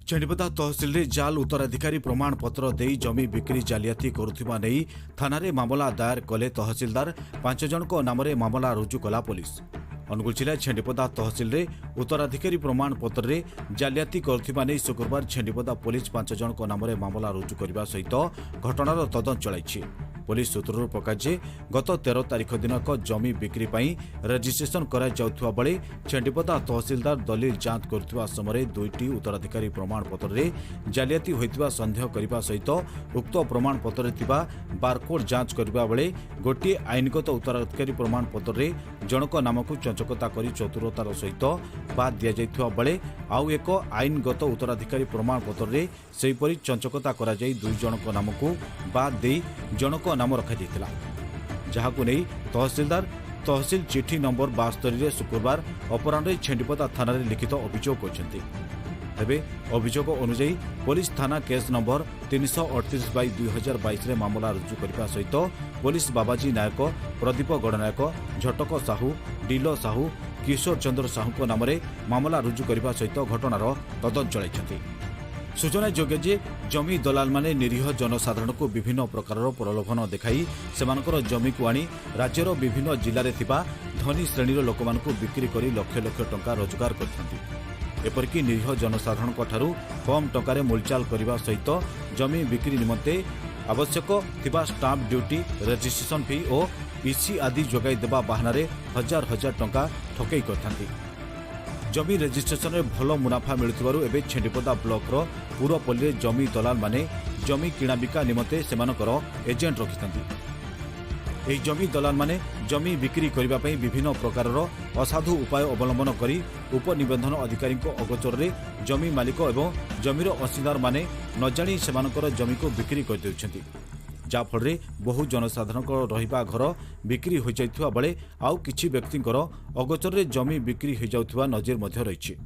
चेंडीपदा तहसिल रे जाल उत्तराधिकारी प्रमाण पत्र देई जमी बिक्री जालियाती करुथिबा नेई थाना मामला दायर कले तहसिलदार 5 जनक नामरे मामला रुजु कला पुलिस। अनुगुल जिला छेंडीपदा तहसिल रे उत्तराधिकारी प्रमाण पत्र रे जालियाती करुथिबा नेई शुक्रवार छेंडीपदा पुलिस 5 जनक नामरे मामला रुजु करबा सहित घटनार तदंत चलाइछि। पुलिस सूत्रରୁ प्रकाश जे गत 13 तारिख दिनक जमी बिक्री पई रजिस्ट्रेशन करा जाउथवा बेले छेंडीपदा तहसिलदार दलील जांच करथुवा समय दुईटी उत्तराधिकारी प्रमाण पत्र रे जालियाती होइतबा संदेह करबा सहित उक्त प्रमाण पत्र रे थिबा बारकोड जांच करबा बेले गोटी आईनगत उत्तराधिकारी प्रमाण पत्र रे जनक नामक चंचकता करी चतुरतार सहित बाद दिया जाइथवा बेले आउ एक आईनगत उत्तराधिकारी प्रमाण पत्र रे सेहीपरि चंचकता करा जाई दुई जनक नामक बाद देई जनक नाम रखा जहाकु नहीं तहसिलदार तहसिल चिठी नंबर 72 रे शुक्रवार अपराह्न छेंडीपदा थाना रे लिखित अभियोग करछन्ती। तेबे अभियोग अनुसार पुलिस थाना केस नंबर 338/2022 रे मामला रुजु करबा सहित पुलिस बाबाजी नायक, प्रदीप गणनायक, झटक साहू, डिलो साहू, किशोर चंद्र साहू नाम रे मामला रुजु करबा सहित घटनार तदंत चलाइछन्ती। सूचना योग्य जे जमी दलाल माने निरीह जनसाधारण को विभिन्न प्रकार प्रलोभन देखाई सेमानकर जमी को आनी राज्यर विभिन्न जिले में धनी श्रेणीर लोक बिक्री कर लक्ष लक्ष टंका रोजगार करथांती। एपरिक निरीह जनसाधारण कम टंकार मूलचाल करने सहित जमी बिक्री निमंते आवश्यक थिबा स्टाम्प ड्यूटी, रजिस्ट्रेशन फी और इसी आदि जोगाई देबा बहाना हजार हजार टंका ठकई करथांती। जमी रेजिस्ट्रेशन में भल मुनाफा मिलुथिबारु एबे छेंडीपदा ब्लॉक पुरपल्ली जमी दलाल माने जमी किणाबिका निमंते सेमानकर एजेंट रखिथांती। एही जमी दलाल माने जमी बिक्री करबा पई विभिन्न प्रकार असाधु उपाय अवलंबन करी उपनिबंधन अधिकारी अगोचर रे जमी मालिक एवं जमीर असीदार माने न जानी सेमानकर जमी को बिक्री कर देउछन्ती। जाफल बहु जनसाधारण रहिबा घर बिक्री हो जाइथिबा बेले आउ किछि व्यक्तिंकर अगोचर रे जमी बिक्री हो जाउथिबा नजर मध्य रहिछि।